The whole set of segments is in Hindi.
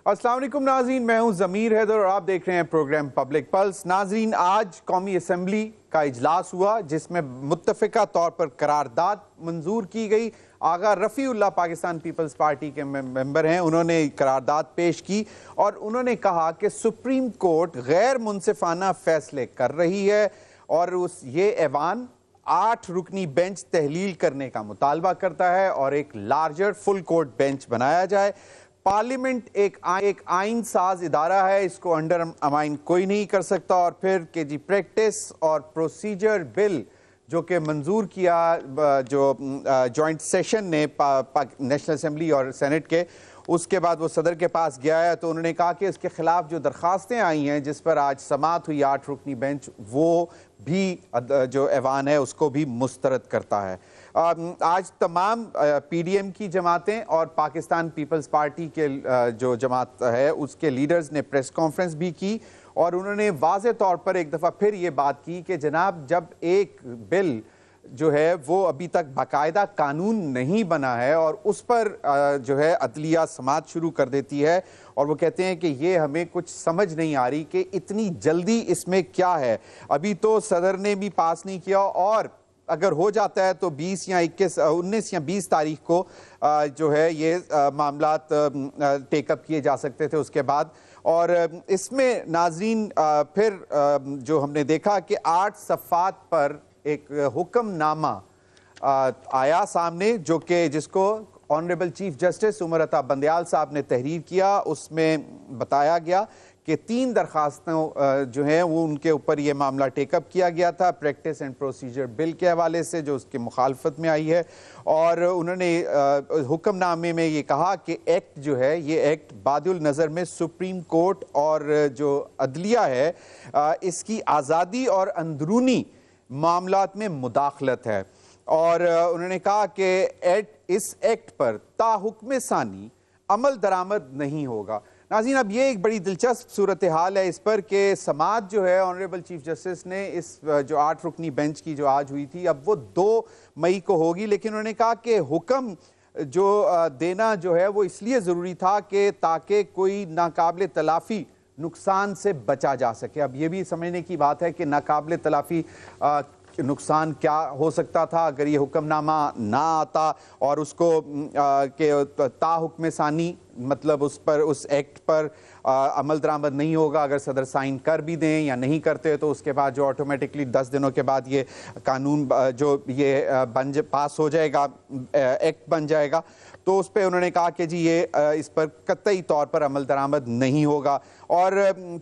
अस्सलाम वालेकुम नाज़रीन, मैं हूं ज़मीर हैदर और आप देख रहे हैं प्रोग्राम पब्लिक पल्स। नाज़रीन, आज कौमी असम्बली का इजलास हुआ जिसमें मुत्तफ़िका तौर पर करारदाद मंजूर की गई। आगा रफ़ीउल्लाह पाकिस्तान पीपल्स पार्टी के मेंबर हैं, उन्होंने करारदाद पेश की और उन्होंने कहा कि सुप्रीम कोर्ट गैर मुनसिफाना फैसले कर रही है और ये ऐवान 8 रुकनी बेंच तहलील करने का मुतालबा करता है और एक लार्जर फुल कोर्ट बेंच बनाया जाए। पार्लियामेंट एक आइन साज इदारा है, इसको अंडर अमाइन कोई नहीं कर सकता। और फिर के जी प्रैक्टिस और प्रोसीजर बिल जो कि मंजूर किया जो जॉइंट सेशन ने नेशनल असेंबली और सेनेट के, उसके बाद वो सदर के पास गया है तो उन्होंने कहा कि इसके खिलाफ जो दरखास्तें आई हैं जिस पर आज समाअत हुई 8 रुकनी बेंच, वो भी जो ऐवान है उसको भी मुस्तरद करता है। आज तमाम पीडीएम की जमातें और पाकिस्तान पीपल्स पार्टी के जो जमात है उसके लीडर्स ने प्रेस कॉन्फ्रेंस भी की और उन्होंने वाज़े तौर पर एक दफ़ा फिर ये बात की कि जनाब, जब एक बिल जो है वो अभी तक बाकायदा कानून नहीं बना है और उस पर जो है अदलिया समाअत शुरू कर देती है और वो कहते हैं कि ये हमें कुछ समझ नहीं आ रही कि इतनी जल्दी इसमें क्या है। अभी तो सदर ने भी पास नहीं किया और अगर हो जाता है तो 20 या 21, 19 या 20 तारीख को जो है ये मामलात टेकअप किए जा सकते थे उसके बाद। और इसमें नाजरीन फिर जो हमने देखा कि 8 सफ़ात पर एक हुक्मनामा आया सामने जो कि जिसको honourable chief justice Umar Ata Bandial साहब ने तहरीर किया। उसमें बताया गया कि 3 दरखास्तों जो हैं वो उनके ऊपर ये मामला टेकअप किया गया था प्रैक्टिस एंड प्रोसीजर बिल के हवाले से जो उसकी मुखालफत में आई है। और उन्होंने हुक्मनामे में ये कहा कि एक्ट जो है ये एक्ट बादुल नज़र में सुप्रीम कोर्ट और जो अदलिया है इसकी आज़ादी और अंदरूनी मामलात में मुदाखलत है। और उन्होंने कहा कि इस एक्ट पर ताहुक्म सानी अमल दरामद नहीं होगा। नाज़रीन, अब ये एक बड़ी दिलचस्प सूरत हाल है इस पर कि समाअत जो है ऑनरेबल चीफ जस्टिस ने इस जो 8 रुकनी बेंच की जो आज हुई थी अब वो 2 मई को होगी, लेकिन उन्होंने कहा कि हुक्म जो देना जो है वो इसलिए ज़रूरी था कि ताकि कोई नाकाबिल तलाफ़ी नुकसान से बचा जा सके। अब ये भी समझने की बात है कि नाकाबिल तलाफ़ी नुकसान क्या हो सकता था अगर ये हुक्मनामा ना आता और उसको के ताहुक्म सानी मतलब उस पर उस एक्ट पर अमल दरामद नहीं होगा। अगर सदर साइन कर भी दें या नहीं करते तो उसके बाद जो ऑटोमेटिकली 10 दिनों के बाद ये कानून जो ये पास हो जाएगा, एक्ट बन जाएगा। तो उस पर उन्होंने कहा कि जी ये इस पर कतई तौर पर अमल दरामद नहीं होगा। और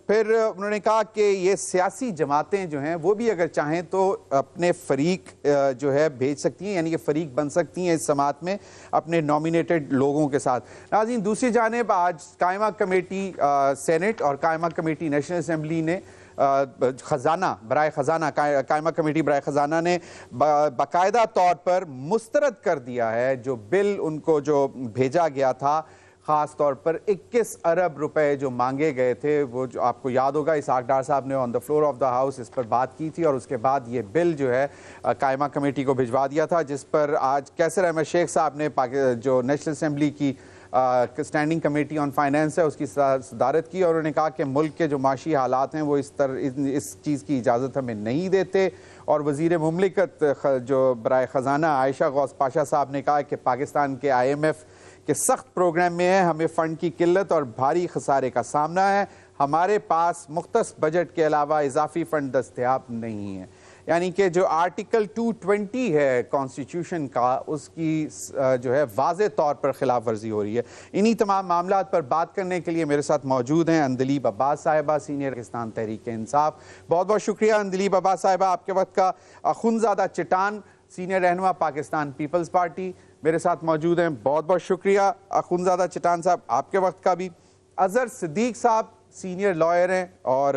फिर उन्होंने कहा कि ये सियासी जमातें जो हैं वो भी अगर चाहें तो अपने फरीक जो है भेज सकती हैं, यानी कि फरीक बन सकती हैं इस समाअत में अपने नॉमिनेटेड लोगों के साथ। नाज़रीन, दूसरी जानिब आज कायमा कमेटी सेनेट और कायमा कमेटी नेशनल असेंबली ने खजाना बराए खजाना कायमा कमेटी बराए खजाना ने बाकायदा तौर पर मुस्तरद कर दिया है जो बिल उनको जो भेजा गया था, ख़ास तौर पर 21 अरब रुपए जो मांगे गए थे। वो जो आपको याद होगा इसाक डार साहब ने on the floor of the house इस पर बात की थी और उसके बाद ये बिल जो है कायमा कमेटी को भिजवा दिया था, जिस पर आज कैसर अहमद शेख साहब ने जो नेशनल असेंबली की स्टैंडिंग कमेटी ऑन फाइनेंस है उसकी सदारत की और उन्होंने कहा कि मुल्क के जो माशी हालात हैं वो इस चीज़ की इजाज़त हमें नहीं देते। और वज़ीर मुमलिकत जो बराए ख़जाना आयशा गौस पाशा साहब ने कहा कि पाकिस्तान के IMF के सख्त प्रोग्राम में है, हमें फ़ंड की किल्लत और भारी खसारे का सामना है, हमारे पास मुख्तस बजट के अलावा इजाफी फ़ंड दस्तयाब नहीं है। यानी कि जो आर्टिकल 220 है कॉन्स्टिट्यूशन का उसकी जो है वाज़े तौर पर खिलाफ वर्जी हो रही है। इन्हीं तमाम मामलात पर बात करने के लिए मेरे साथ मौजूद हैं अंदलीब अब्बास साहिबा, सीनियर पाकिस्तान तहरीक इंसाफ। बहुत बहुत शुक्रिया अंदलीब अब्बास साहिबा आपके वक्त का। अखुनज़ादा चिटान, सीनियर रहनुमा पाकिस्तान पीपल्स पार्टी मेरे साथ मौजूद हैं। बहुत बहुत शुक्रिया अखुनज़ादा चिटान साहब आपके वक्त का भी। अज़हर सिद्दीक साहब सीनियर लॉयर हैं और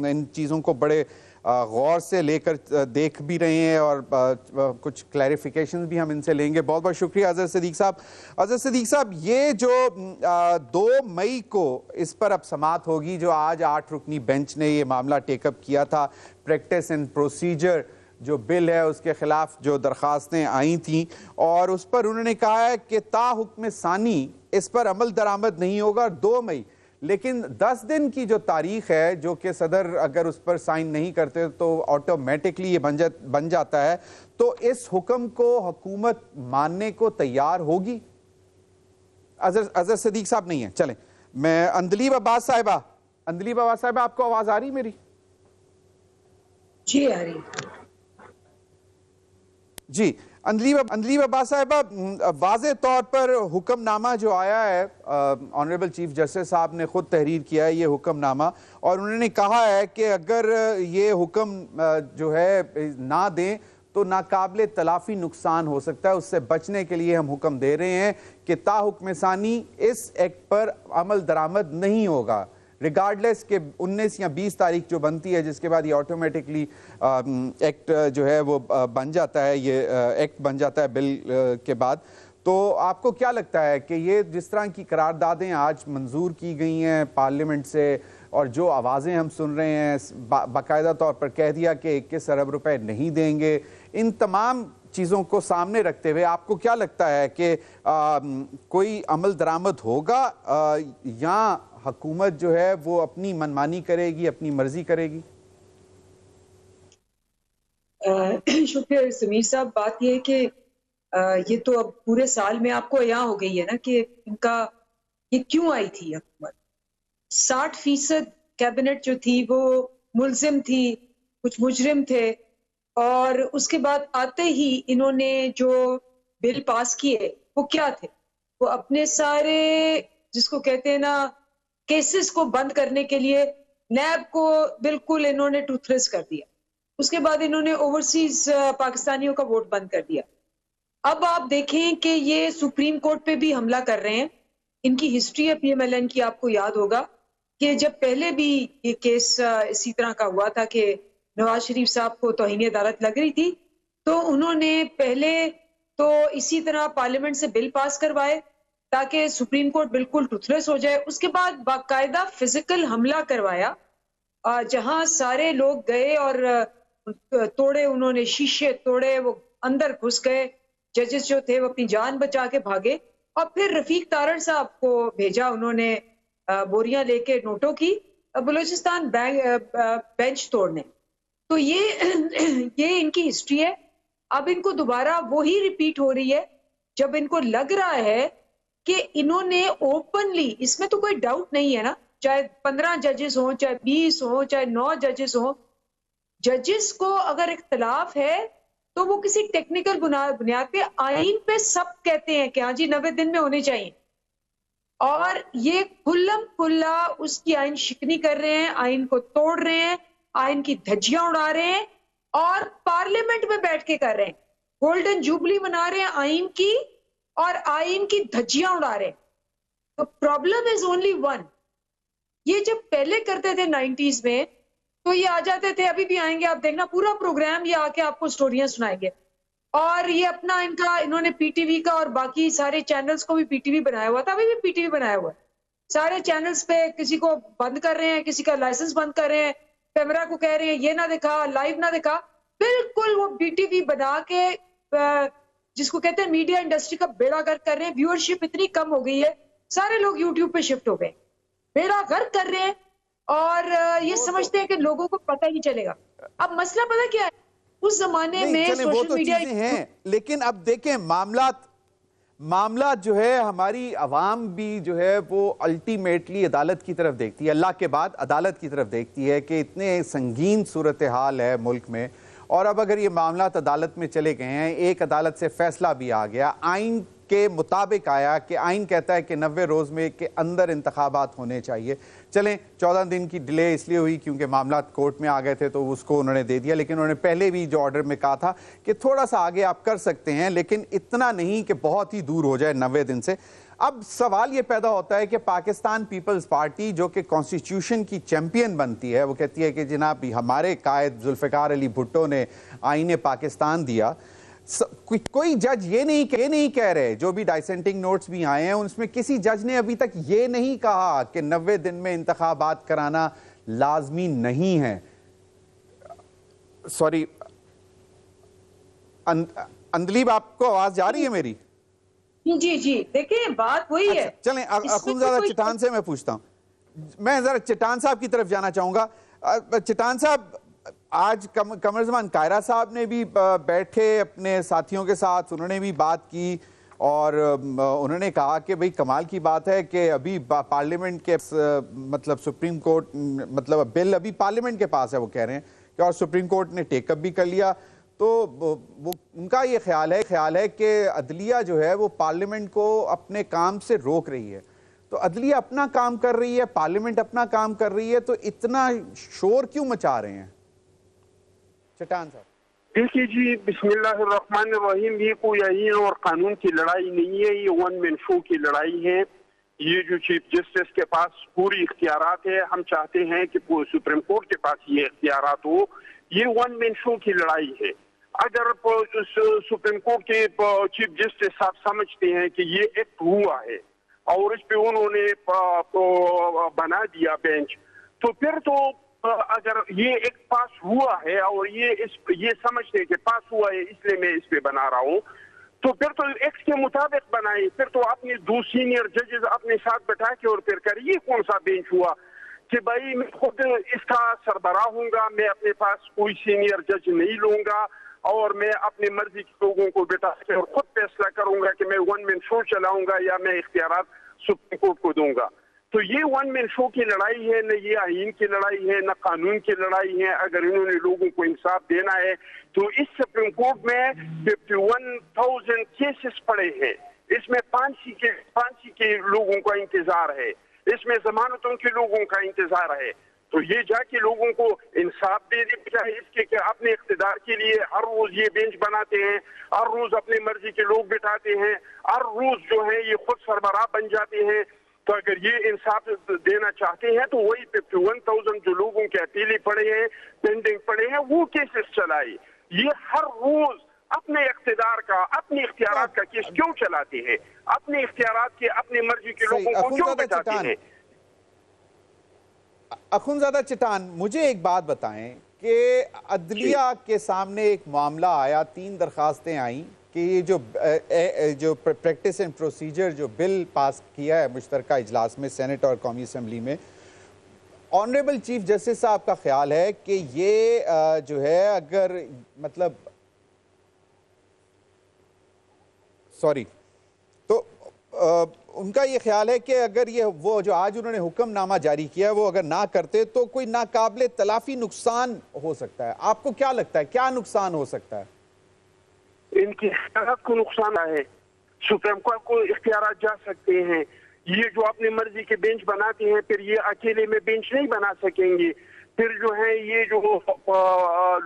इन चीज़ों को बड़े गौर से लेकर देख भी रहे हैं और कुछ क्लैरिफिकेशन भी हम इनसे लेंगे। बहुत बहुत शुक्रिया अज़हर सिद्दीक साहब। अज़हर सिद्दीक साहब, ये जो 2 मई को इस पर अब समाअत होगी, जो आज 8 रुकनी बेंच ने ये मामला टेकअप किया था, प्रैक्टिस एंड प्रोसीजर जो बिल है उसके खिलाफ जो दरखास्तें आई थी और उस पर उन्होंने कहा है कि ता हुक्म सानी इस पर अमल दरामद नहीं होगा। 2 मई लेकिन 10 दिन की जो तारीख है, जो कि सदर अगर उस पर साइन नहीं करते तो ऑटोमेटिकली ये बन जाता है, तो इस हुक्म को हुकूमत मानने को तैयार होगी? अजहर सदीक साहब नहीं है, चलें मैं अंदलीब अब्बास साहिबा, आपको आवाज आ रही मेरी? जी आ रही जी। अंदलीब अब्बास साहिबा, वाज़े तौर पर हुक्मनामा जो आया है, ऑनरेबल चीफ जस्टिस साहब ने खुद तहरीर किया है ये हुक्मनामा, और उन्होंने कहा है कि अगर ये हुक्म जो है ना दें तो नाकाबिले तलाफी नुकसान हो सकता है। उससे बचने के लिए हम हुक्म दे रहे हैं कि ताहुक्मसानी इस एक्ट पर अमल दरामद नहीं होगा, रिगार्डलेस के 19 या 20 तारीख जो बनती है, जिसके बाद ये ऑटोमेटिकली एक्ट जो है वो बन जाता है, ये एक्ट बन जाता है बिल के बाद। तो आपको क्या लगता है कि ये जिस तरह की करारदादें आज मंजूर की गई हैं पार्लियामेंट से, और जो आवाज़ें हम सुन रहे हैं, बाकायदा तौर पर कह दिया कि 21 अरब रुपए नहीं देंगे, इन तमाम चीज़ों को सामने रखते हुए आपको क्या लगता है कि कोई अमल दरामद होगा या हुकूमत जो है वो अपनी मनमानी करेगी, अपनी मर्जी करेगी? शुक्रिया समीर साहब। बात यह है कि ये तो अब पूरे साल में आपको यहाँ हो गई है ना कि इनका ये क्यों आई थी हुकूमत। 60% कैबिनेट जो थी वो मुल्जिम थी, कुछ मुजरिम थे, और उसके बाद आते ही इन्होंने जो बिल पास किए वो क्या थे, वो अपने सारे जिसको कहते हैं ना केसेस को बंद करने के लिए नैब को बिल्कुल इन्होंने टूथलेस कर दिया। उसके बाद इन्होंने ओवरसीज पाकिस्तानियों का वोट बंद कर दिया। अब आप देखें कि ये सुप्रीम कोर्ट पे भी हमला कर रहे हैं। इनकी हिस्ट्री है पीएमएलएन की, आपको याद होगा कि जब पहले भी ये केस इसी तरह का हुआ था कि नवाज शरीफ साहब को तौहीन अदालत लग रही थी, तो उन्होंने पहले तो इसी तरह पार्लियामेंट से बिल पास करवाए ताकि सुप्रीम कोर्ट बिल्कुल टूथलेस हो जाए। उसके बाद बाकायदा फिजिकल हमला करवाया, जहां सारे लोग गए और तोड़े, उन्होंने शीशे तोड़े, वो अंदर घुस गए, जजेस जो थे वो अपनी जान बचा के भागे, और फिर रफीक तारड़ साहब को भेजा उन्होंने बोरियां लेके नोटों की बलूचिस्तान बेंच तोड़ने। तो ये इनकी हिस्ट्री है। अब इनको दोबारा वही रिपीट हो रही है जब इनको लग रहा है कि इन्होंने ओपनली, इसमें तो कोई डाउट नहीं है ना, चाहे 15 जजेस हो, चाहे 20 हो, चाहे 9 जजेस हो, जजेस को अगर इख्तलाफ है तो वो किसी टेक्निकल बुनियाद पे, आइन पे सब कहते हैं कि हाँ जी 90 दिन में होने चाहिए, और ये खुल्लम खुल्ला उसकी आइन शिकनी कर रहे हैं, आइन को तोड़ रहे हैं, आइन की धज्जियां उड़ा रहे हैं, और पार्लियामेंट में बैठ के कर रहे हैं। गोल्डन जुबली मना रहे हैं आइन की, और आइन की धज्जियां उड़ा रहे हैं। तो प्रॉब्लम इज ओनली वन। ये जब पहले करते थे 90s में, तो ये आ जाते थे, अभी भी आएंगे, आप देखना पूरा प्रोग्राम ये आके आपको स्टोरियां सुनाएंगे, और ये अपना इन्होंने पीटीवी का और बाकी सारे चैनल्स को भी पीटीवी बनाया हुआ था, अभी भी पीटीवी बनाया हुआ है। सारे चैनल्स पे किसी को बंद कर रहे हैं, किसी का लाइसेंस बंद कर रहे हैं, कैमरा को कह रहे हैं ये ना दिखा, लाइव ना दिखा, बिल्कुल वो बीटीवी बना के जिसको कहते हैं मीडिया इंडस्ट्री का बेड़ा गर्क कर रहे हैं। व्यूअरशिप इतनी कम हो गई है, सारे लोग यूट्यूब पे शिफ्ट हो गए, बेड़ा गर्क कर रहे हैं, और ये समझते हैं कि लोगों को पता ही नहीं चलेगा। अब मसला पता क्या है, उस जमाने में सोशल मीडिया हैं, लेकिन अब देखें मामला जो है, हमारी अवाम भी जो है वो अल्टीमेटली अदालत की तरफ देखती है, अल्लाह के बाद अदालत की तरफ देखती है कि इतने संगीन सूरत हाल है मुल्क में, और अब अगर ये मामला अदालत में चले गए हैं, एक अदालत से फैसला भी आ गया, आइन के मुताबिक आया कि आइन कहता है कि 90 रोज़ में के अंदर इंतखाबात होने चाहिए। चलें 14 दिन की डिले इसलिए हुई क्योंकि मामला कोर्ट में आ गए थे तो उसको उन्होंने दे दिया, लेकिन उन्होंने पहले भी जो ऑर्डर में कहा था कि थोड़ा सा आगे आप कर सकते हैं, लेकिन इतना नहीं कि बहुत ही दूर हो जाए 90 दिन से। अब सवाल ये पैदा होता है कि पाकिस्तान पीपल्स पार्टी जो कि कॉन्स्टिट्यूशन की चैंपियन बनती है, वो कहती है कि जनाब हमारे कायद जुल्फ़िकार अली भुट्टो ने आईन पाकिस्तान दिया। कोई जज ये नहीं कह रहे, जो भी डाइसेंटिंग नोट्स भी आए हैं उसमें किसी जज ने अभी तक ये नहीं कहा कि 90 दिन में इंतखाबात कराना लाजमी नहीं है। सॉरी अंदलीब, आपको आवाज जा रही है मेरी? जी देखिए बात वही है। चलें अखुनज़ादा चट्टान से मैं पूछता हूं, मैं जरा चट्टान साहब की तरफ जाना चाहूंगा। चट्टान साहब, आज कमरजमान कायरा साहब ने भी बैठे अपने साथियों के साथ, उन्होंने भी बात की और उन्होंने कहा कि भाई कमाल की बात है कि अभी पार्लियामेंट के मतलब सुप्रीम कोर्ट मतलब बिल अभी पार्लियामेंट के पास है, वो कह रहे हैं कि और सुप्रीम कोर्ट ने टेकअप भी कर लिया। तो वो उनका ये ख्याल है कि अदलिया जो है वो पार्लियामेंट को अपने काम से रोक रही है। तो अदलिया अपना काम कर रही है, पार्लियामेंट अपना काम कर रही है, तो इतना शोर क्यों मचा रहे हैं? चट्टान साहब। देखिए जी, बिस्मिल्लाहिर्रहमानिर्रहीम, ये कोई आईन और कानून की लड़ाई नहीं है, ये वन मैन शो की लड़ाई है। ये जो चीफ जस्टिस के पास पूरी इख्तियारात है, हम चाहते हैं कि सुप्रीम कोर्ट के पास ये इख्तियारात हो। ये वन मैन शो की लड़ाई है। अगर सुप्रीम कोर्ट के चीफ जस्टिस साहब समझते हैं कि ये एक्ट हुआ है और इस पे उन्होंने बना दिया बेंच, तो फिर तो अगर ये एक पास हुआ है और ये समझते हैं कि पास हुआ है इसलिए मैं इस पे बना रहा हूँ, तो फिर तो एक्ट के मुताबिक बनाए। फिर तो अपने दो सीनियर जजेस अपने साथ बैठा के और फिर करिए कौन सा बेंच हुआ कि भाई मैं खुद इसका सरबराह हूँगा, मैं अपने पास कोई सीनियर जज नहीं लूंगा और मैं अपने मर्जी के लोगों को बैठा के और खुद फैसला करूंगा कि मैं वन मैन शो चलाऊंगा या मैं इख्तियारात सुप्रीम कोर्ट को दूंगा। तो ये वन मैन शो की लड़ाई है, न ये आईन की लड़ाई है, न कानून की लड़ाई है। अगर इन्होंने लोगों को इंसाफ देना है तो इस सुप्रीम कोर्ट में 51,000 केसेस पड़े हैं, इसमें फांसी के लोगों का इंतजार है, इसमें जमानतों के लोगों का इंतजार है। तो ये जाके लोगों को इंसाफ देने बजाय इसके कि अपने इख्तिदार के लिए हर रोज ये बेंच बनाते हैं, हर रोज अपने मर्जी के लोग बिठाते हैं, हर रोज जो है ये खुद सरबराह बन जाते हैं। तो अगर ये इंसाफ देना चाहते हैं तो वही 51,000 जो लोगों के अपीलें पड़े हैं, पेंडिंग पड़े हैं, वो केसेस चलाए। ये हर रोज अपने इख्तिदार का, अपने इख्तियारात का केस क्यों चलाते हैं? अपने इख्तियारात के, अपने मर्जी के लोगों को क्यों बिठाते हैं? अखुनज़ादा चट्टान, मुझे एक बात बताएं कि अदलिया के सामने एक मामला आया, 3 दरखास्तें आई कि ये जो प्रैक्टिस एंड प्रोसीजर जो बिल पास किया है मुश्तरका इजलास में सेनेट और कौमी असम्बली में, ऑनरेबल चीफ जस्टिस साहब का ख्याल है कि ये जो है अगर मतलब उनका ये ख्याल है कि अगर ये वो जो आज उन्होंने हुक्मनामा जारी किया है वो अगर ना करते तो कोई नाकाबिले तलाफी नुकसान हो सकता है। आपको क्या लगता है, क्या नुकसान हो सकता है? इनके इख्तियारात को नुकसान है। सुप्रीम कोर्ट को इख्तियारात जा सकते हैं। ये जो अपनी मर्जी के बेंच बनाते हैं फिर ये अकेले में बेंच नहीं बना सकेंगे। फिर जो है ये जो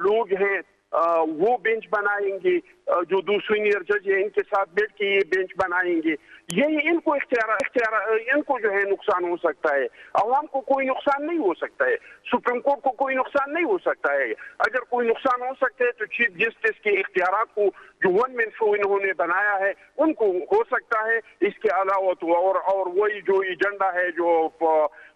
लोग हैं वो बेंच बनाएंगे, जो 2 सीनियर जज है इनके साथ बैठ के ये बेंच बनाएंगे। यही इनको इनको जो है नुकसान हो सकता है। अवाम को कोई नुकसान नहीं हो सकता है, सुप्रीम कोर्ट को कोई नुकसान नहीं हो सकता है। अगर कोई नुकसान हो सकता है तो चीफ जस्टिस के इख्तियारात को जो वन मैन शो इन्होंने बनाया है उनको हो सकता है। इसके अलावा तो और वही जो एजेंडा है जो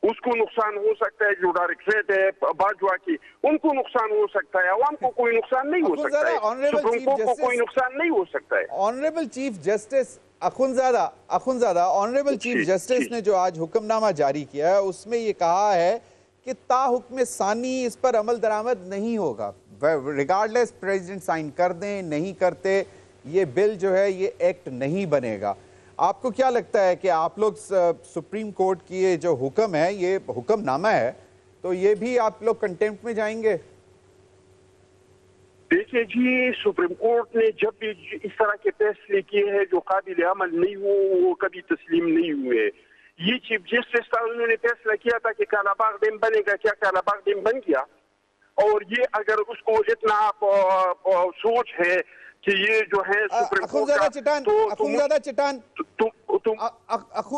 उसको नुकसान हो सकता है, जो डायरेक्टरेट है बाजवा की उनको नुकसान हो सकता है। अवाम को कोई नुकसान नहीं हो सकता है, सुप्रीम कोर्ट को कोई नुकसान नहीं हो सकता है। Honourable chief justice Akhunzada honourable chief justice ने जो आज हुक्मनामा जारी किया है उसमें ये कहा है कि ताहुक्म सानी इस पर अमल दरामद नहीं होगा, रिगार्डलेस प्रेसिडेंट साइन कर दें नहीं करते ये बिल जो है ये एक्ट नहीं बनेगा। आपको क्या लगता है कि आप लोग सुप्रीम कोर्ट की ये जो हुक्म है, ये हुक्मनामा है, तो ये भी आप लोग कंटेम्प्ट में जाएंगे? देखिए जी, सुप्रीम कोर्ट ने जब भी इस तरह के फैसले किए हैं जो काबिल अमल नहीं हो वो कभी तस्लीम नहीं हुए। ये चीफ जस्टिस था, उन्होंने फैसला किया था कि कालाबाग डैम बनेगा, क्या कालाबाग डैम बन गया? और ये अगर उसको इतना सोच है कि ये जो है सुप्रीम कोर्ट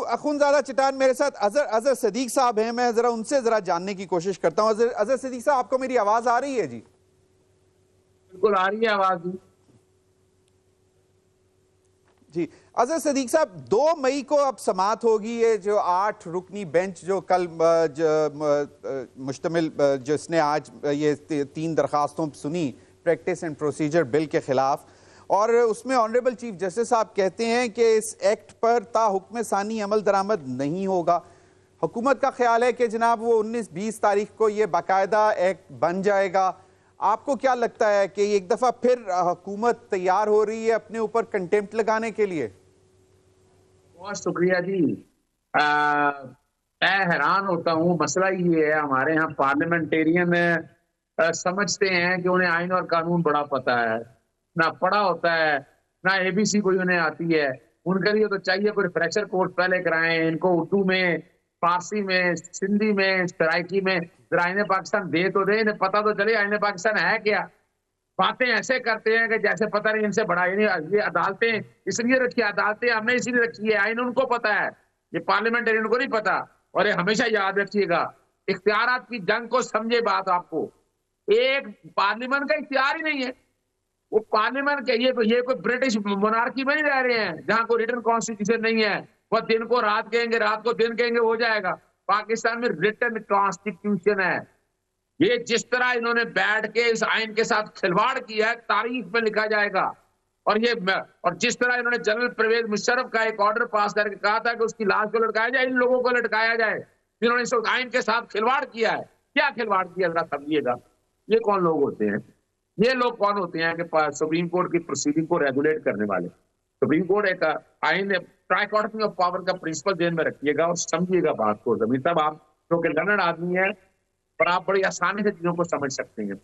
अखुनज़ादा चट्टान मेरे साथ अजहर सदीक साहब हैं, मैं जरा उनसे जरा जानने की कोशिश करता हूँ। अजहर सदीक साहब, आपको मेरी आवाज आ रही है? जी बिल्कुल आ रही है आवाज जी। अजहर सदीक साहब, 2 मई को अब समाअत होगी, ये जो 8 रुकनी बेंच जो कल मुश्तमिल जिसने आज ये 3 दरखास्तों सुनी प्रैक्टिस एंड प्रोसीजर बिल के खिलाफ, और उसमें ऑनरेबल चीफ जस्टिस साहब कहते हैं कि इस एक्ट पर ता हुक्म सानी अमल दरामद नहीं होगा। हुकूमत का ख्याल है कि जनाब वो 19-20 तारीख को ये बाकायदा एक्ट बन जाएगा। आपको क्या लगता है कि एक दफ़ा फिर हुकूमत तैयार हो रही है अपने ऊपर कंटेम्प्ट लगाने के लिए? बहुत शुक्रिया जी। मैं हैरान होता हूँ। मसला ये है, हमारे यहाँ पार्लियामेंटेरियन समझते हैं कि उन्हें आइन और कानून बड़ा पता है, ना पढ़ा होता है, ना एबीसी कोई उन्हें आती है। उनके लिए तो चाहिए कोई रिफ्रेशर कोर्स पहले कराएं, इनको उर्दू में, फारसी में, सिंधी में, सराइकी में जरा आईने पाकिस्तान दे तो दे, इन्हें पता तो चले आईने पाकिस्तान है क्या। बातें ऐसे करते हैं कि जैसे पता नहीं इनसे बड़ा। ये अदालतें इसलिए रखी, अदालतें हमने इसलिए रखी है, आइन उनको पता है, ये पार्लियामेंटेरियन को नहीं पता। और ये हमेशा याद रखिएगा, इख्तियारात की जंग को समझे बात। आपको एक पार्लियामेंट का इख्तियार ही नहीं है। वो पार्लियामेंट के ये कोई ब्रिटिश मोनार्की में नहीं रह रहे हैं जहां कोई रिटन कॉन्स्टिट्यूशन नहीं है। वह दिन को रात कहेंगे, रात को दिन कहेंगे, हो जाएगा। पाकिस्तान में रिटन कॉन्स्टिट्यूशन है। ये जिस तरह इन्होंने बैठ के इस आइन के साथ खिलवाड़ किया है, तारीख में लिखा जाएगा। और जिस तरह इन्होंने जनरल परवेज मुशर्रफ का एक ऑर्डर पास करके कहा था कि उसकी लाश को लटकाया जाए, इन लोगों को लटकाया जाए। इन्होंने इस आइन के साथ खिलवाड़ किया है। क्या खिलवाड़ किया जरा समझिएगा। ये कौन लोग होते हैं? ये लोग कौन होते हैं कि सुप्रीम कोर्ट की प्रोसीडिंग को रेगुलेट करने वाले? सुप्रीम कोर्ट एक आइन, ट्राइकॉटमी ऑफ पावर का प्रिंसिपल ध्यान में रखिएगा और समझिएगा बात को। जमीन साहब, आप जो कि लर्नड आदमी है और आप बड़ी आसानी से चीजों को समझ सकते हैं।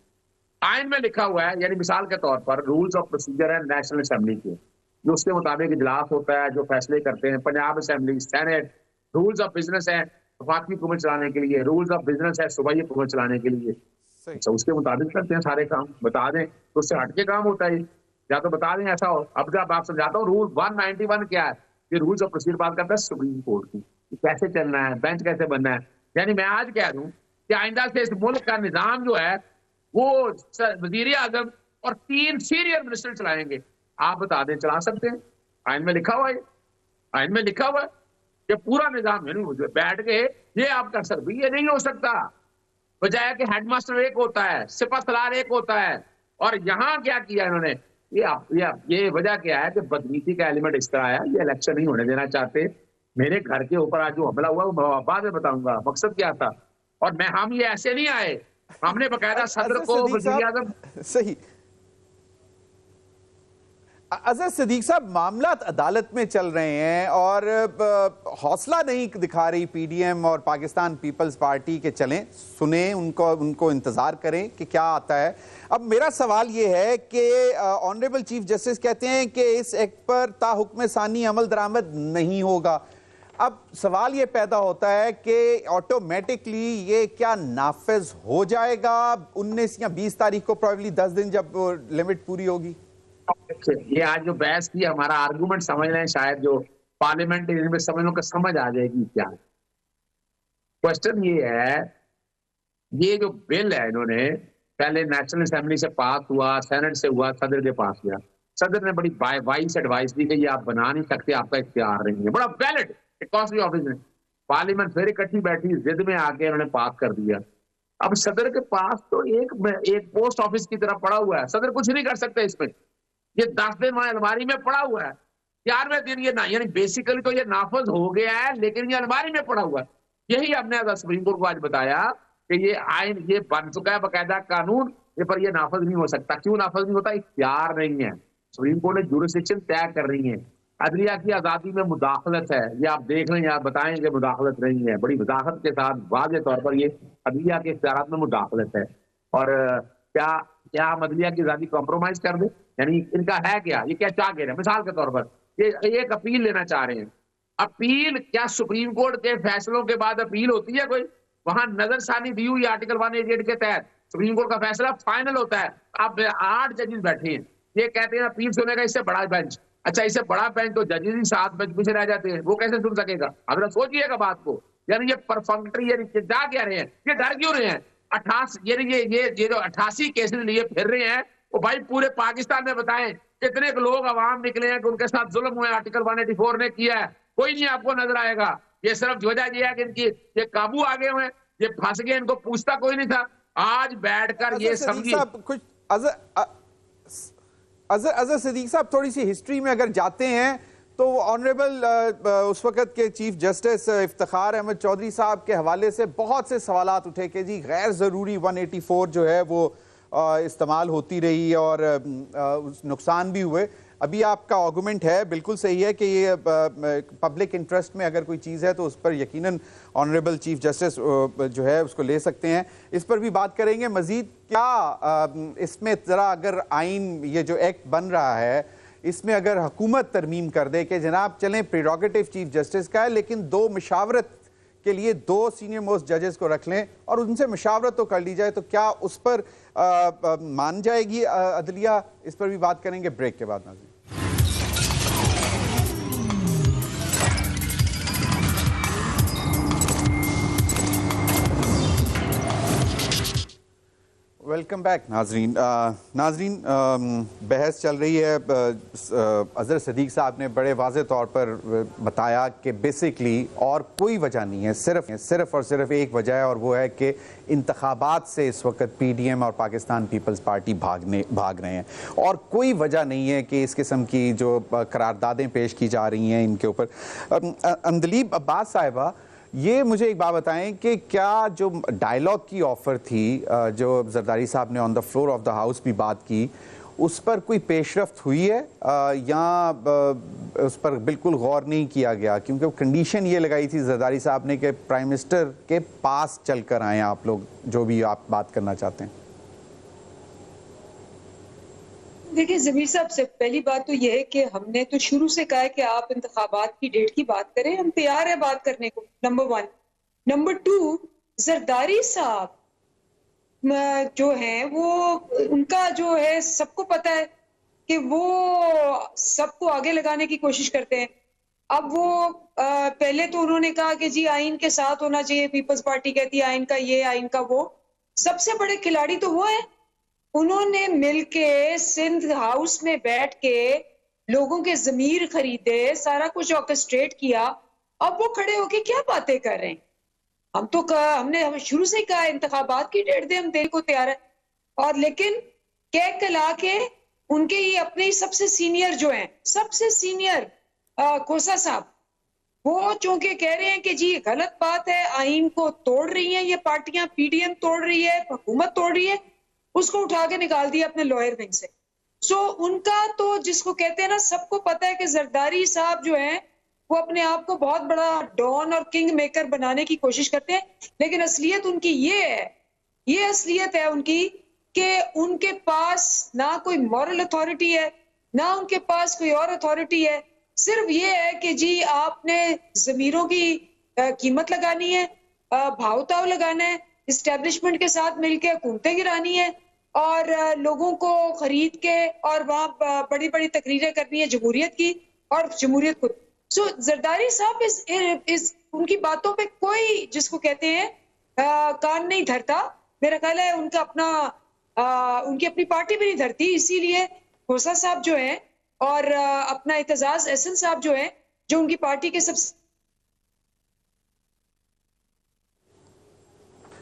आइन में लिखा हुआ है, यानी मिसाल के तौर पर रूल्स ऑफ प्रोसीजर है नेशनल असेंबली के, जो उसके मुताबिक इजलास होता है, जो फैसले करते हैं। Punjab assembly, senate, rules of business है वफाकी हुकूमत चलाने के लिए, रूल्स ऑफ बिजनेस है सूबाई हुकूमत चलाने के लिए। अच्छा, उसके मुताबिक करते हैं सारे काम। बता दें तो उससे हटके काम होता है, या तो बता दें ऐसा हो। अब जब आप समझाता हूँ, रूल 191 क्या है, ये रूल्स ऑफ प्रोसीजर बात करता है सुप्रीम कोर्ट की, कैसे चलना है, बेंच कैसे बनना है। यानी मैं आज कह दूं कि आइंदा से इस मुल्क का निजाम जो है वो वजीर आजम और 3 सीनियर मिनिस्टर चलाएंगे। आप बता दें, चला सकते हैं? आइन में लिखा हुआ है, आइन में लिखा हुआ है कि पूरा निजाम बैठ के ये आप कर सकते। ये नहीं हो सकता। बजाय कि हेडमास्टर एक होता है, सिपा सलार एक होता है। और यहाँ क्या किया इन्होंने, ये वजह क्या है कि बदनीति का एलिमेंट इस तरह है। ये इलेक्शन नहीं होने देना चाहते। मेरे घर के ऊपर आज जो हमला हुआ वो बाद में बताऊंगा मकसद क्या था। और हम ये ऐसे नहीं आए, हमने बकायदा सदर को, वज़ीर आज़म। सही। अजहर सिद्दीक साहब, मामला अदालत में चल रहे हैं और हौसला नहीं दिखा रही पीडीएम और पाकिस्तान पीपल्स पार्टी के। चलें, सुने उनको इंतजार करें कि क्या आता है। अब मेरा सवाल ये है कि ऑनरेबल चीफ जस्टिस कहते हैं कि इस एक्ट पर ताहुक्म सानी अमल दरामद नहीं होगा। अब सवाल ये पैदा होता है कि ऑटोमेटिकली ये क्या नाफिज हो जाएगा 19 या 20 तारीख को, प्रोबेबली 10 दिन जब लिमिट पूरी होगी? ये आज जो बहस की, हमारा आर्गुमेंट समझ रहे हैं, शायद जो पार्लियामेंट में समझ को समझ आ जाएगी क्या। क्वेश्चन ये है, ये जो बिल है इन्होंने पहले नेशनल असेंबली से पास हुआ, सेनेट से हुआ, सदर के पास गया। सदर ने बड़ी वाइस एडवाइस दी कि ये आप बना नहीं सकते, आपका इख्तियार नहीं है। बड़ा वैलिड कॉस्टली ऑफिस ने। पार्लियामेंट फिर इकट्ठी बैठी, जिद में आके इन्होंने पास कर दिया। अब सदर के पास तो एक पोस्ट ऑफिस की तरह पड़ा हुआ है। सदर कुछ नहीं कर सकते इसमें। ये 10 दिन वहां अलमारी में पड़ा हुआ है। 11वें दिन ये ना, यानी बेसिकली तो ये नाफज हो गया है, लेकिन ये अलमारी में पड़ा हुआ है। यही हमने सुप्रीम कोर्ट को आज बताया कि ये आइन ये बन चुका है बाकायदा कानून, ये पर ये नाफज नहीं हो सकता। क्यों नाफज नहीं होता? इख्तियार नहीं है। सुप्रीम कोर्ट ने जुरिसडिक्शन तय कर रही है। अदलिया की आजादी में मुदाखलत है, ये आप देख लें, आप बताएं कि मुदाखलत नहीं है। बड़ी वजाहत के साथ वाज़ेह तौर पर ये अदलिया के इख्तियारात में मुदाखलत है। और क्या हम अदलिया की आजादी कॉम्प्रोमाइज कर दें? यानी इनका है क्या, ये क्या चाह रहे हैं? मिसाल के तौर पर ये एक अपील लेना चाह रहे हैं। अपील क्या सुप्रीम कोर्ट के फैसलों के बाद अपील होती है कोई? वहां नजरसानी दी हुई आर्टिकल 188 के तहत सुप्रीम कोर्ट का फैसला फाइनल होता है। अब 8 जजेस बैठे हैं, ये कहते हैं अपील सुनेगा इससे बड़ा बेंच। अच्छा, इससे बड़ा बेंच तो जजेस ही 7 बेंच पीछे रह जाते हैं, वो कैसे सुन सकेगा? अब सोचिएगा बात को। यानी ये परफंक्टरी, यानी जा क्या रहे हैं, ये डर क्यों रहे हैं? 88 ये जो 88 केसेस लिए फिर रहे हैं, वो भाई पूरे पाकिस्तान में बताएं कितने लोग अवाम निकले हैं कि उनके साथ जुल्म हुआ है, आर्टिकल 184 ने किया है। कोई नहीं आपको नजर आएगा। ये सिर्फ वजह ये है कि इनकी ये काबू आ गए हुए, ये फंस गए, इनको पूछता कोई नहीं था। आज बैठकर ये समझिए कुछ अजहर सिद्दीक साहब, थोड़ी सी हिस्ट्री में अगर जाते हैं तो ऑनरेबल उस वक्त के चीफ जस्टिस इफ्तिखार अहमद चौधरी साहब के हवाले से बहुत से सवालात उठे कि जी गैर ज़रूरी 184 जो है वो इस्तेमाल होती रही और नुकसान भी हुए। अभी आपका आर्गुमेंट है, बिल्कुल सही है कि ये पब्लिक इंटरेस्ट में अगर कोई चीज़ है तो उस पर यकीनन ऑनरेबल चीफ जस्टिस जो है उसको ले सकते हैं। इस पर भी बात करेंगे मज़ीद। क्या इसमें ज़रा अगर आइन ये जो एक्ट बन रहा है इसमें अगर हुकूमत तरमीम कर दे कि जनाब चलें प्रेरोगेटिव चीफ जस्टिस का है लेकिन 2 मशावरत के लिए 2 सीनियर मोस्ट जजेस को रख लें और उनसे मशावरत तो कर ली जाए, तो क्या उस पर मान जाएगी अदलिया? इस पर भी बात करेंगे ब्रेक के बाद। नाज़रीन, वेलकम बैक। नाजरीन बहस चल रही है। अज़हर सदीक साहब ने बड़े वाज़े तौर पर बताया कि बेसिकली और कोई वजह नहीं है, सिर्फ और सिर्फ एक वजह है और वो है कि इंतखाबात से इस वक्त PDM और पाकिस्तान पीपल्स पार्टी भाग रहे हैं और कोई वजह नहीं है कि इस किस्म की जो करारदादें पेश की जा रही हैं इनके ऊपर। अंदलीब अब्बास साहिबा, ये मुझे एक बात बताएं कि क्या जो डायलॉग की ऑफ़र थी जो जरदारी साहब ने on the floor of the house भी बात की, उस पर कोई पेशरफ्त हुई है या उस पर बिल्कुल गौर नहीं किया गया? क्योंकि वो कंडीशन ये लगाई थी जरदारी साहब ने कि प्राइम मिनिस्टर के पास चल कर आएँ आप लोग, जो भी आप बात करना चाहते हैं। देखिए ज़मीर साहब, से पहली बात तो यह है कि हमने तो शुरू से कहा है कि आप इंतखाबात की डेट की बात करें, हम तैयार है बात करने को, नंबर 1। नंबर 2, जरदारी साहब जो है वो उनका जो है सबको पता है कि वो सबको आगे लगाने की कोशिश करते हैं। अब वो पहले तो उन्होंने कहा कि जी आइन के साथ होना चाहिए, पीपल्स पार्टी कहती है आइन का ये आइन का वो। सबसे बड़े खिलाड़ी तो वो है। उन्होंने मिलके सिंध हाउस में बैठ के लोगों के ज़मीर खरीदे, सारा कुछ ऑर्केस्ट्रेट किया। अब वो खड़े होके क्या बातें कर रहे हैं? हमने शुरू से ही कहा इंतखाबात की डेट दे, हम देने को तैयार है। और लेकिन कह कला के उनके ही अपने ही सबसे सीनियर जो हैं, सबसे सीनियर खोसा साहब, वो चूंकि कह रहे हैं कि जी गलत बात है, आइन को तोड़ रही है ये पार्टियां, PDM तोड़ रही है, हुकूमत तोड़ रही है, उसको उठा के निकाल दिया अपने लॉयर विंग से। सो उनका तो जिसको कहते हैं ना, सबको पता है कि जरदारी साहब जो हैं वो अपने आप को बहुत बड़ा डॉन और किंग मेकर बनाने की कोशिश करते हैं, लेकिन असलियत उनकी ये है, ये असलियत है उनकी कि उनके पास ना कोई मॉरल अथॉरिटी है, ना उनके पास कोई और अथॉरिटी है। सिर्फ ये है कि जी आपने जमीरों की कीमत लगानी है, भाव-ताव लगाना है, इस्टेब्लिशमेंट के साथ मिलकर हुकूमतें गिरानी है और लोगों को खरीद के और वहां बड़ी बड़ी तकरीरें करनी है जमहूरियत की और जमहूरियत को। सो जरदारी साहब इस उनकी बातों पे कोई जिसको कहते हैं कान नहीं धरता। मेरा ख्याल है उनका अपना उनकी अपनी पार्टी भी नहीं धरती। इसीलिए खोसा साहब जो है और अपना इत्तेजाज एहसन साहब जो है, जो उनकी पार्टी के सबसे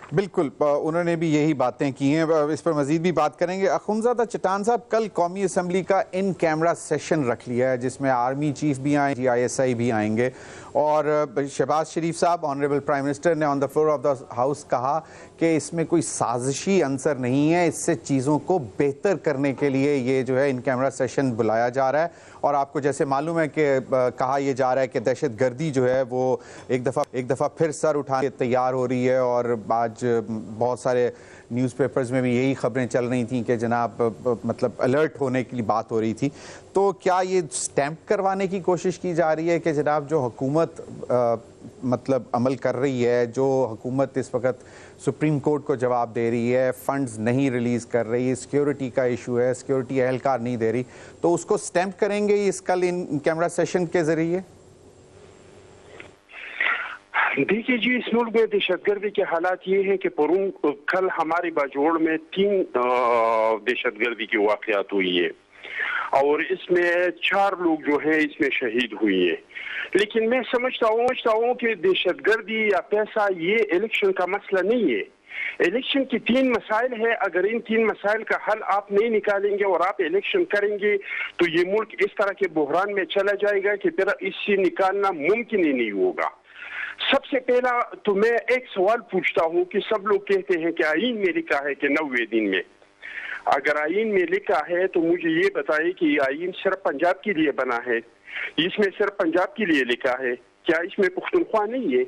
बिल्कुल उन्होंने भी यही बातें की हैं। इस पर मजीद भी बात करेंगे। अखुंज़ादा चट्टान साहब, कल कौमी असम्बली का इन कैमरा सेशन रख लिया है जिसमें आर्मी चीफ भी आए, ISI भी आएंगे और शहबाज शरीफ साहब ऑनरेबल प्राइम मिनिस्टर ने on the floor of the house कहा कि इसमें कोई साजिशी अंसर नहीं है, इससे चीज़ों को बेहतर करने के लिए ये जो है इन कैमरा सेशन बुलाया जा रहा है। और आपको जैसे मालूम है कि कहा यह जा रहा है कि दहशतगर्दी जो है वो एक दफ़ा फिर सर उठाने तैयार हो रही है और आज बहुत सारे न्यूज़पेपर्स में भी यही खबरें चल रही थी कि जनाब मतलब अलर्ट होने की बात हो रही थी। तो क्या ये स्टैंप करवाने की कोशिश की जा रही है कि जनाब जो हुकूमत मतलब अमल कर रही है, जो हुकूमत इस वक्त सुप्रीम कोर्ट को जवाब दे रही है, फंड्स नहीं रिलीज़ कर रही, सिक्योरिटी का इशू है, सिक्योरिटी एहलकार नहीं दे रही, तो उसको स्टैंप करेंगे इस कल इन कैमरा सेशन के ज़रिए? देखिए जी, इस मुल्क में दहशतगर्दी के हालात ये हैं कि कल हमारे बाजोड़ में 3 दहशतगर्दी की वाक़यात हुई है और इसमें 4 लोग जो हैं इसमें शहीद हुए हैं। लेकिन मैं समझता हूँ कि दहशतगर्दी या पैसा ये इलेक्शन का मसला नहीं है। इलेक्शन की 3 मसाइल है, अगर इन 3 मसाइल का हल आप नहीं निकालेंगे और आप इलेक्शन करेंगे तो ये मुल्क इस तरह के बहरान में चला जाएगा कि फिर इससे निकालना मुमकिन ही नहीं होगा। सबसे पहला तो मैं एक सवाल पूछता हूं कि सब लोग कहते हैं कि आईन में लिखा है कि 90 दिन में, अगर आईन में लिखा है तो मुझे ये बताइए कि ये आईन सिर्फ पंजाब के लिए बना है, इसमें सिर्फ पंजाब के लिए लिखा है, क्या इसमें पुख्तनख्वा नहीं है?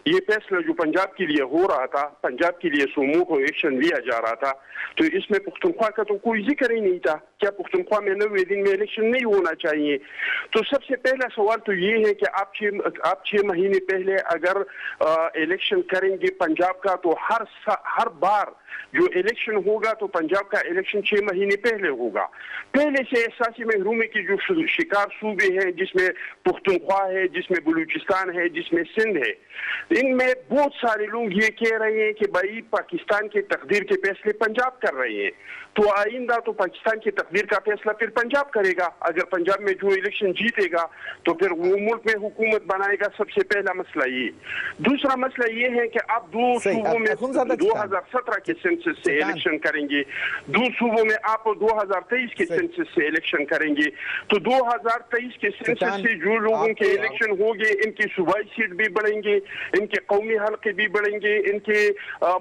ये फैसला जो पंजाब के लिए हो रहा था, पंजाब के लिए समूह को एक्शन लिया जा रहा था, तो इसमें पुख्तनख्वा का तो कोई जिक्र ही नहीं था। क्या पुख्तनख्वा में 90 दिन में इलेक्शन नहीं होना चाहिए? तो सबसे पहला सवाल तो ये है कि आप 6 महीने पहले अगर इलेक्शन करेंगे पंजाब का, तो हर बार जो इलेक्शन होगा तो पंजाब का इलेक्शन 6 महीने पहले होगा। पहले से एहसासी महरूमी की जो शिकार सूबे हैं, जिसमें पुख्तनख्वा है, जिसमें बलूचिस्तान है, जिसमें सिंध है, इनमें बहुत सारे लोग ये कह रहे हैं कि भाई पाकिस्तान के तकदीर के फैसले पंजाब कर रहे हैं, तो आइंदा तो पाकिस्तान की तकदीर का फैसला फिर पंजाब करेगा। अगर पंजाब में जो इलेक्शन जीतेगा तो फिर वो मुल्क में हुकूमत बनाएगा। सबसे पहला मसला ये। दूसरा मसला ये है कि आप 2 सूबों में 2017 के सेंसस से इलेक्शन करेंगे, 2 सूबों में आप 2023 के सेंसस से इलेक्शन करेंगे, तो 2023 के सेंसस से जो लोगों के इलेक्शन होंगे, इनकी सूबाई सीट भी बढ़ेंगे, इनके कौमी हल्के भी बढ़ेंगे, इनके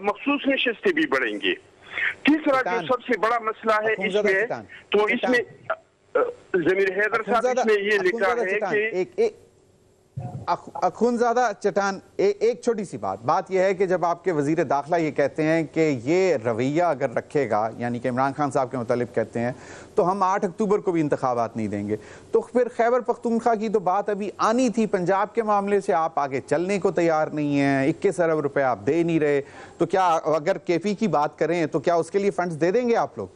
मखसूस नशिस्तें भी बढ़ेंगे। तीसरा जो सबसे बड़ा मसला है इसमें, तो इसमें जमीर हैदर साहब इसमें ये लिखा है कि अखुनज़ादा चटान, एक छोटी सी बात यह है कि जब आपके वजीर दाखिला ये कहते हैं कि ये रवैया अगर रखेगा, यानी कि इमरान खान साहब के मुतालिब कहते हैं, तो हम 8 अक्टूबर को भी इंतखाबात नहीं देंगे, तो फिर खैबर पख्तूनख्वा की तो बात अभी आनी थी। पंजाब के मामले से आप आगे चलने को तैयार नहीं हैं, 21 अरब रुपए आप दे नहीं रहे, तो क्या अगर केपी की बात करें तो क्या उसके लिए फंड्स दे देंगे आप लोग?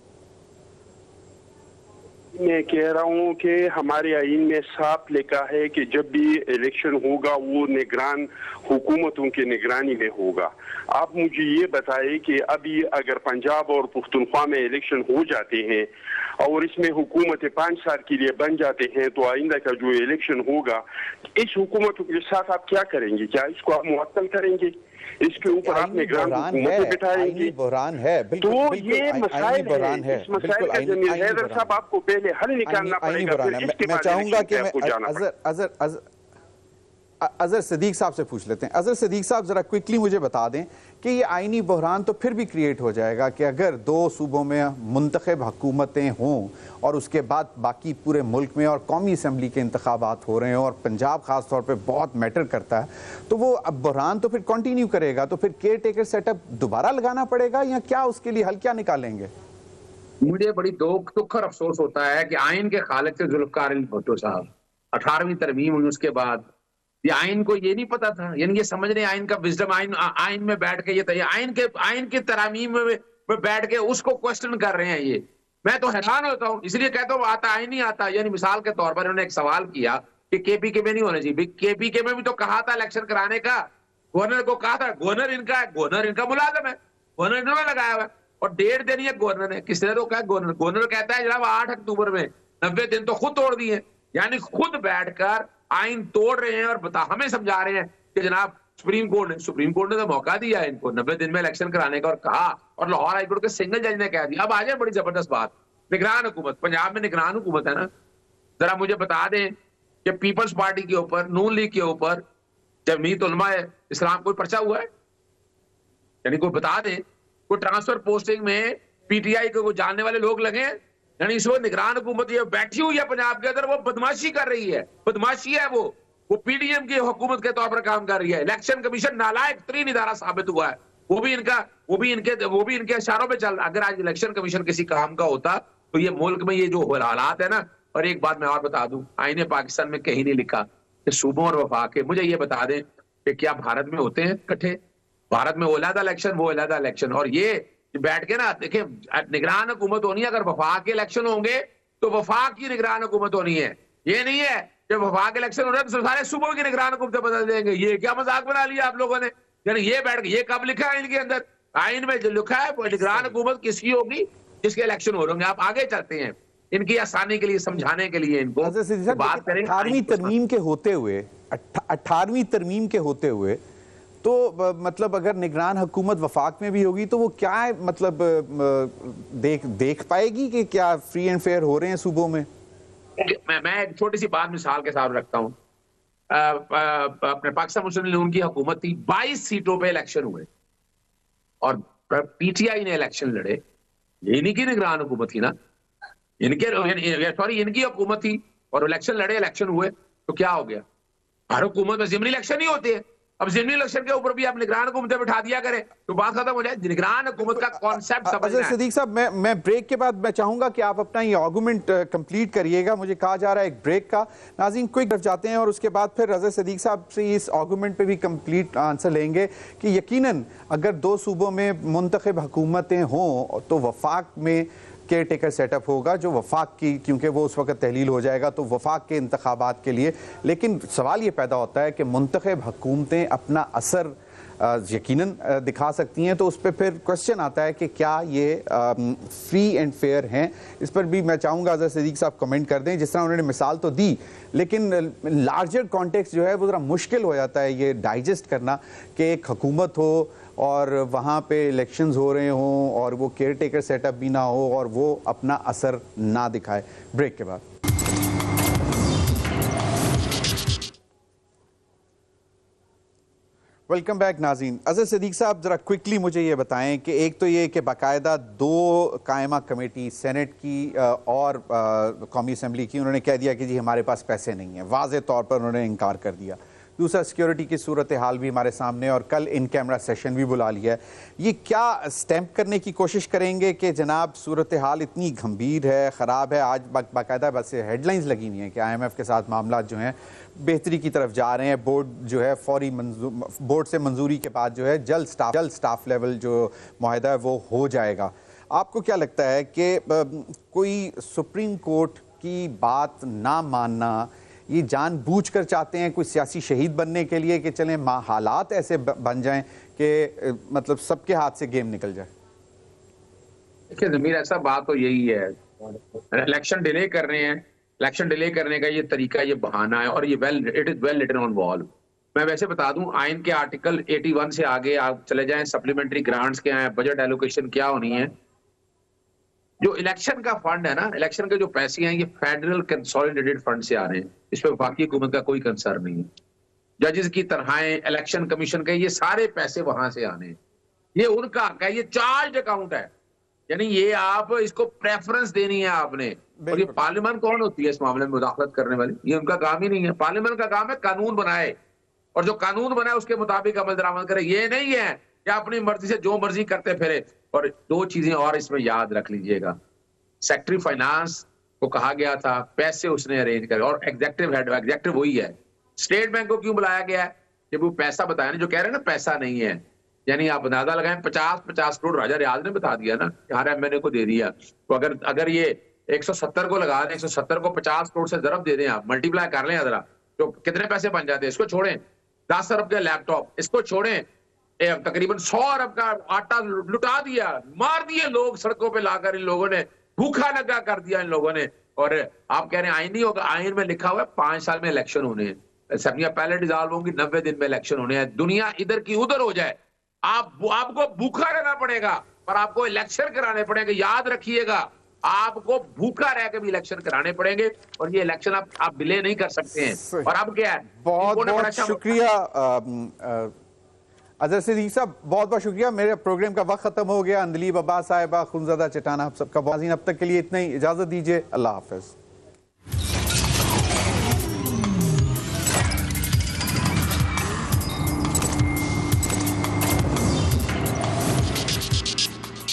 मैं कह रहा हूँ कि हमारे आईन में साफ लिखा है कि जब भी इलेक्शन होगा वो निगरान हुकूमतों की निगरानी में होगा। आप मुझे ये बताइए कि अभी अगर पंजाब और पुख्तनख्वा में इलेक्शन हो जाते हैं और इसमें हुकूमत 5 साल के लिए बन जाते हैं, तो आइंदा का जो इलेक्शन होगा इस हुकूमत के साथ आप क्या करेंगे? क्या इसको आप मुअत्तल करेंगे? इसके ऊपर आप निगरान हुकूमत बिठाएंगे? बहरान है, तो ये मसाइल है, इस मसाइल का जमीर हैदर साहब आपको पहले हल निकालना पड़ेगा। मैं चाहूंगा कि मैं अजहर सिद्दीक साहब से पूछ लेते हैं। अजहर सिद्दीक साहब जरा क्विकली मुझे बता दें कि ये आईनी बहरान तो फिर भी क्रिएट हो जाएगा कि अगर 2 सूबों में मुंतखब हुकूमतें हों और उसके बाद बाकी पूरे मुल्क में और कौमी असम्बली के इंतखाबात हो रहे हैं और पंजाब खास तौर पे बहुत मैटर करता है, तो वो अब बहरान तो फिर कंटिन्यू करेगा, तो फिर केयर टेकर सेटअप दोबारा लगाना पड़ेगा या क्या? उसके लिए हल क्या निकालेंगे? मुझे बड़ी दुख और अफसोस होता है कि आइन के खालिक थे जुल्फकार अली भुट्टो साहब, 18वीं तरमीम हुई उसके बाद ये आइन को ये नहीं पता था, यानी ये समझ रहे आइन का विजडम, आइन में बैठ के ये आइन के तरामीम में बैठ के उसको क्वेश्चन कर रहे हैं। ये मैं तो हैरान होता हूँ, इसलिए कहता हूँ आता आइन नहीं आता। यानी मिसाल के तौर पर उन्होंने एक सवाल किया कि केपीके में नहीं होना चाहिए। केपीके में भी तो कहा था इलेक्शन कराने का, गवर्नर को कहा था, गवर्नर इनका मुलाजिम है, गवर्नर इन्होंने लगाया हुआ है और डेट देनी है गवर्नर ने। किसने तो कहा? गवर्नर कहता है जनाब 8 अक्टूबर में, 90 दिन तो खुद तोड़ दिए, यानी खुद बैठकर आइन तोड़ रहे हैं और हमें समझा रहे हैं कि जनाब सुप्रीम कोर्ट ने तो मौका दिया इनको 90 दिन में इलेक्शन कराने का और कहा, और लाहौर हाईकोर्ट के सिंगल जज ने कह दिया। अब आ जाए बड़ी जबरदस्त बात, निगरान हुकूमत, पंजाब में निगरान हुकूमत है ना। जरा मुझे बता दें कि पीपल्स पार्टी के ऊपर, नून लीग के ऊपर, जमीयत उलमा इस्लाम कोई पर्चा हुआ है? यानी कोई बता दें, कोई ट्रांसफर पोस्टिंग में पीटीआई को कोई जानने वाले लोग लगे हैं? यानी इस वक्त निगरान हुकूमत ये बैठी हुई है पंजाब के अंदर, वो बदमाशी कर रही है, बदमाशी है वो पीडीएम की हुकूमत के तौर पर काम कर रही है। इलेक्शन कमीशन नालायक तरीन इदारा साबित हुआ है, वो भी इनके इशारों पे चल रहा। अगर आज इलेक्शन कमीशन किसी काम का होता तो ये मुल्क में ये जो हालात है ना। और एक बात मैं और बता दूं, आईने पाकिस्तान में कहीं नहीं लिखा कि सूबों और वफाक के, मुझे ये बता दें कि क्या भारत में होते हैं इकट्ठे? भारत में वो अलहदा इलेक्शन, वो अलहदा इलेक्शन, और ये बैठ के ना देखें, निगरान हुकूमत होनी है। अगर वफाक के इलेक्शन होंगे तो वफाक की निगरान हुकूमत होनी है। ये नहीं है कि वफाक इलेक्शन हो रहा है तो सारे सूबों की निगरान हुकूमत बदल देंगे। ये क्या मजाक बना लिया आप लोगों ने? यानी ये बैठ के, ये कब लिखा है इनके अंदर? आइन में जो लिखा है वो निगरान हुकूमत किसकी होगी? जिसके इलेक्शन हो रहे होंगे। आप आगे चलते हैं, इनकी आसानी के लिए, समझाने के लिए इनको बात करेंगे। 18वीं तरमीम के होते हुए तो मतलब अगर निगरान हुकूमत वफाक में भी होगी तो वो क्या है, मतलब देख पाएगी कि क्या फ्री एंड फेयर हो रहे हैं सूबों में? मैं एक छोटी सी बात मिसाल के साथ रखता हूँ। अपने पाकिस्तान मुस्लिम लीग उनकी हुकूमत थी, 22 सीटों पे इलेक्शन हुए और पीटीआई ने इलेक्शन लड़े। ये इन्हीं की निगरान हुकूमत थी ना, इनकी हुकूमत थी और इलेक्शन लड़े, इलेक्शन हुए, तो क्या हो गया? हर हुकूमत में जिमनी इलेक्शन ही होते हैं। अब जिमनी इलेक्शन के ऊपर भी आप निगरान हुकूमत बिठा दिया करें तो बात खत्म हो जाए। निगरान हुकूमत का कॉन्सेप्ट समझना है। सिद्दीक साहब, मैं ब्रेक के बाद मैं चाहूंगा कि आप अपना ये आर्गुमेंट कंप्लीट करिएगा। मुझे कहा जा रहा है एक ब्रेक का। नाज़रीन, क्विक तरफ जाते हैं और उसके बाद फिर रज़ा सिद्दीक साहब से इस आर्गुमेंट पे भी कंप्लीट आंसर लेंगे कि यकीनन अगर दो सूबों में मुंतखब हुकूमतें हों तो वफाक में केयर टेकर सेटअप होगा, जो वफाक की, क्योंकि वो उस वक्त तहलील हो जाएगा तो वफाक के इंतखाबात के लिए। लेकिन सवाल ये पैदा होता है कि मुंतखब हुकूमतें अपना असर यकीनन दिखा सकती हैं, तो उस पर फिर क्वेश्चन आता है कि क्या ये फ्री एंड फेयर हैं। इस पर भी मैं चाहूँगा अज़र सिद्दीक साहब कमेंट कर दें। जिस तरह उन्होंने मिसाल तो दी, लेकिन लार्जर कॉन्टेक्स्ट जो है वो ज़रा मुश्किल हो जाता है ये डाइजेस्ट करना कि एक हुकूमत हो और वहाँ पे इलेक्शंस हो रहे हों और वो केयर टेकर सेटअप भी ना हो और वो अपना असर ना दिखाए। ब्रेक के बाद वेलकम बैक नाज़रीन। अज़र सिद्दीक साहब, ज़रा क्विकली मुझे ये बताएं कि एक तो ये कि बाकायदा दो कायमा कमेटी, सेनेट की और कौमी असम्बली की, उन्होंने कह दिया कि जी हमारे पास पैसे नहीं हैं, वाज़े तौर पर उन्होंने इनकार कर दिया। दूसरा, सिक्योरिटी की सूरत हाल भी हमारे सामने और कल इन कैमरा सेशन भी बुला लिया है। ये क्या स्टैम्प करने की कोशिश करेंगे कि जनाब सूरत हाल इतनी गंभीर है, ख़राब है? आज बाकायदा बस हेडलाइंस लगी हुई हैं कि IMF के साथ मामला जो हैं बेहतरी की तरफ जा रहे हैं। बोर्ड जो है फौरी बोर्ड से मंजूरी के बाद जो है जल्द स्टाफ लेवल जो मुआहदा है वो हो जाएगा। आपको क्या लगता है कि कोई सुप्रीम कोर्ट की बात ना मानना, ये जानबूझकर चाहते हैं कोई सियासी शहीद बनने के लिए कि चलें हालात ऐसे बन जाएं कि मतलब सबके हाथ से गेम निकल जाए? देखिए ज़मीर, ऐसा बात तो यही है, इलेक्शन डिले कर रहे हैं। इलेक्शन डिले करने का ये तरीका, ये बहाना है और ये it is well written on wall. मैं वैसे बता दूं, आइन के आर्टिकल 81 से आगे आप चले जाएं, सप्लीमेंट्री ग्रांट्स क्या है, बजट एलोकेशन क्या होनी है। जो इलेक्शन का फंड है ना, इलेक्शन के जो पैसे हैं, ये फेडरल कंसोलिडेटेड फंड से आ रहे हैं। इस पर वफाकी हुकूमत का कोई कंसर्न नहीं है। जजेस की तनख्वाहें, इलेक्शन कमीशन के, ये सारे पैसे वहां से आने हैं। ये उनका हक है, ये चार्ज अकाउंट है, यानी ये आप इसको प्रेफरेंस देनी है आपने। और ये पार्लियामेंट कौन होती है इस मामले में मुदाखलत करने वाली? ये उनका काम ही नहीं है। पार्लियामेंट का काम है कानून बनाए और जो कानून बनाए उसके मुताबिक अमल दरामद करे। ये नहीं है कि अपनी मर्जी से जो मर्जी करते फिरे। और दो चीजें और इसमें याद रख लीजिएगा, सेक्रेटरी फाइनेंस को कहा गया था, पैसे उसने अरेंज करे, और एग्जेक्टिव हेड, एग्जेक्टिव वही है। स्टेट बैंक को क्यों बुलाया गया है? जब वो पैसा बताया ना, जो कह रहे हैं ना पैसा नहीं है, यानी आप अंदाजा लगाएं 50 करोड़ राजा रियाज ने बता दिया ना, हर एमएनए को दे दिया। तो अगर ये 170 को लगा दें, 170 को 50 करोड़ से जरब दे दें, आप मल्टीप्लाई कर लें जरा, तो कितने पैसे बन जाते हैं? इसको छोड़ें 10 अरब के लैपटॉप, इसको छोड़ें तकरीबन 100 अरब का आटा लुटा दिया, मार दिए लोग सड़कों पे लाकर, इन लोगों ने भूखा लगा कर दिया इन लोगों ने। और आप कह रहे हैं आइन नहीं होगा? आइन में लिखा हुआ है 5 साल में इलेक्शन होने हैं, असेंबलियां पहले डिसॉल्व होंगी, 90 दिन में इलेक्शन होने हैं। दुनिया इधर की उधर हो जाए, आपको भूखा रहना पड़ेगा पर आपको इलेक्शन कराने पड़ेंगे। याद रखिएगा, आपको भूखा रह के भी इलेक्शन कराने पड़ेंगे और ये इलेक्शन आप डिले नहीं कर सकते हैं। और अब क्या है, बहुत शुक्रिया अज़र सिद्दीक साहब, बहुत बहुत शुक्रिया। मेरे प्रोग्राम का वक्त खत्म हो गया। अंदलीब अब्बास साहिबा, खुनज़दा चटाना, आप सबका बहुत। अब तक के लिए इतना ही, इजाजत दीजिए। अल्लाह हाफिज।